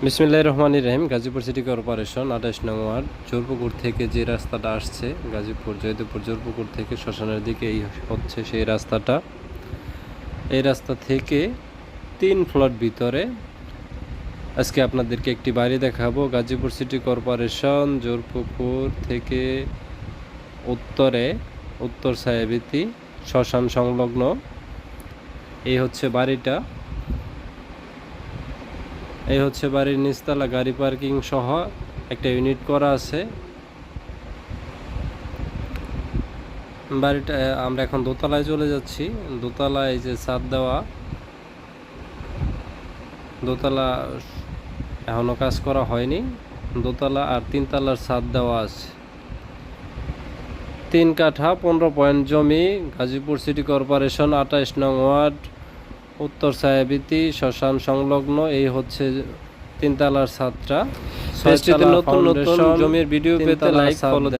বিসমিল্লাহির রহমানির রহিম। Gazipur city corporation 28 নং ওয়ার্ড জোরপুকুর থেকে যে রাস্তাটা আসছে গাজীপুর জয়দেবপুর জোরপুকুর থেকে শ্মশানের দিকে, এই হচ্ছে সেই রাস্তাটা। এই রাস্তা থেকে 3 ফ্লট ভিতরে আজকে আপনাদেরকে একটি বাড়ি দেখাবো। গাজীপুর সিটি কর্পোরেশন জোরপুকুর থেকে উত্তরে উত্তর ছায়াবীথি শ্মশান সংলগ্ন এই হচ্ছে বাড়িটা। এই হচ্ছে বাড়ির নিচতলা, গাড়ি পার্কিং সহ একটা ইউনিট করা আছে। বাড়িটা আমরা এখন দোতলায় চলে যাচ্ছি। দোতলায় যে ছাদ দেওয়া, দোতলা এখনো কাজ করা হয়নি। দোতলা আর 3 তলার ছাদ দেওয়া আছে। 3 কাঠা 15 পয়েন্ট জমি, গাজীপুর সিটি কর্পোরেশন 28 নং ওয়ার্ড উত্তর ছায়াবীথি শ্মশান সংলগ্ন। এই হচ্ছে 3 তলার ছাদটা। নতুন নতুন জমির ভিডিও পেতে লাইক ফলো